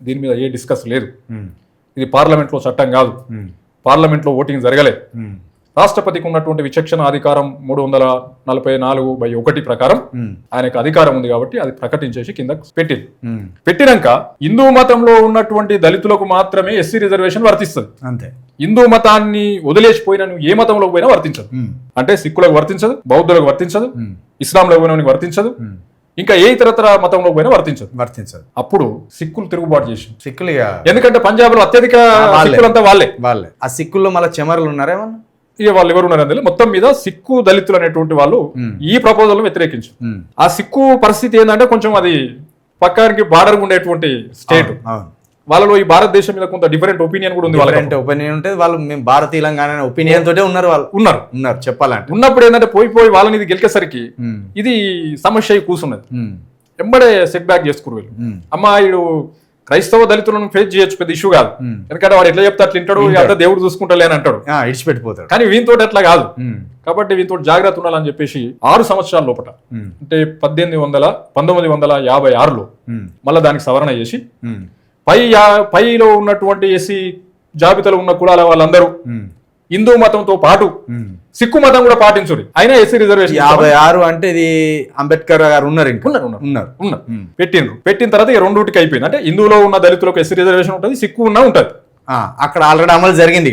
దీని మీద ఏ డిస్కస్ లేదు. ఇది పార్లమెంట్లో చట్టం కాదు, పార్లమెంట్లో ఓటింగ్ జరగలే. రాష్ట్రపతికి ఉన్నటువంటి విచక్షణ అధికారం 344(1) ప్రకారం ఆయనకు అధికారం ఉంది కాబట్టి అది ప్రకటించేసి కింద పెట్టింది. పెట్టినాక హిందూ మతంలో ఉన్నటువంటి దళితులకు మాత్రమే ఎస్సీ రిజర్వేషన్ వర్తిస్తుంది. అంతే. హిందూ మతాన్ని వదిలేసిపోయిన నువ్వు ఏ మతంలో పోయినా వర్తించదు. అంటే సిక్కులకు వర్తించదు, బౌద్ధులకు వర్తించదు, ఇస్లాంలో పోయిన వర్తించదు, ఇంకా ఏ ఇతరతర మతంలో పోయినా వర్తించదు. అప్పుడు సిక్కులు తిరుగుబాటు చేసి సిక్కులు, ఎందుకంటే పంజాబ్ లో అత్యధిక సిక్కులంతా వాళ్ళే. ఆ సిక్కుల్లో మళ్ళీ చెమరలు ఉన్నారేమన్నా, ఇక వాళ్ళు ఎవరు ఉన్నారని మొత్తం మీద సిక్కు దళితులు అనేటువంటి వాళ్ళు ఈ ప్రపోజల్ వ్యతిరేకించారు. ఆ సిక్కు పరిస్థితి ఏంటంటే కొంచెం అది పక్కానికి బార్డర్ ఉండేటువంటి స్టేట్. వాళ్ళలో ఈ భారతదేశం మీద కొంత డిఫరెంట్ ఒపీనియన్ కూడా ఉంది. ఒపీనియన్ ఉంటే వాళ్ళు మేము భారతీయులంగా ఒపీనియన్ తోటే ఉన్నారు చెప్పాలంటే. ఉన్నప్పుడు ఏంటంటే పోయి వాళ్ళని ఇది గెలికేసరికి ఇది సమస్య కూర్చున్నది. ఎంబడే సెట్ బ్యాక్ చేసుకురు వీళ్ళు. అమ్మాయిడు క్రైస్తవ దళితులను ఫేస్ చేయొచ్చు, పెద్ద ఇష్యూ కాదు. ఎందుకంటే వాడు ఎట్లా చెప్తే అట్లా వింటాడు, అంతా దేవుడు చూసుకుంటాలే అని అంటాడు, ఇడిచిపెట్టిపోతాడు. కానీ వీనితో అట్లా కాదు. కాబట్టి వీనితో జాగ్రత్త ఉండాలని చెప్పేసి 6 సంవత్సరాల లోపల, అంటే 1956లో మళ్ళీ దానికి సవరణ చేసి పైలో ఉన్నటువంటి ఎస్సీ జాబితాలో ఉన్న కులాల వాళ్ళందరూ హిందూ మతంతో పాటు సిక్కు మతం కూడా పాటించుడు. అయినా ఎస్సీ రిజర్వేషన్ 56 అంటే ఇది అంబేద్కర్ గారు ఉన్నారు పెట్టిన తర్వాత ఈ రెండుకి అయిపోయింది. అంటే హిందువులో ఉన్న దళితులకు ఎస్సీ రిజర్వేషన్ ఉంటుంది, సిక్కు ఉన్నా ఉంటుంది. అక్కడ ఆల్రెడీ అమలు జరిగింది.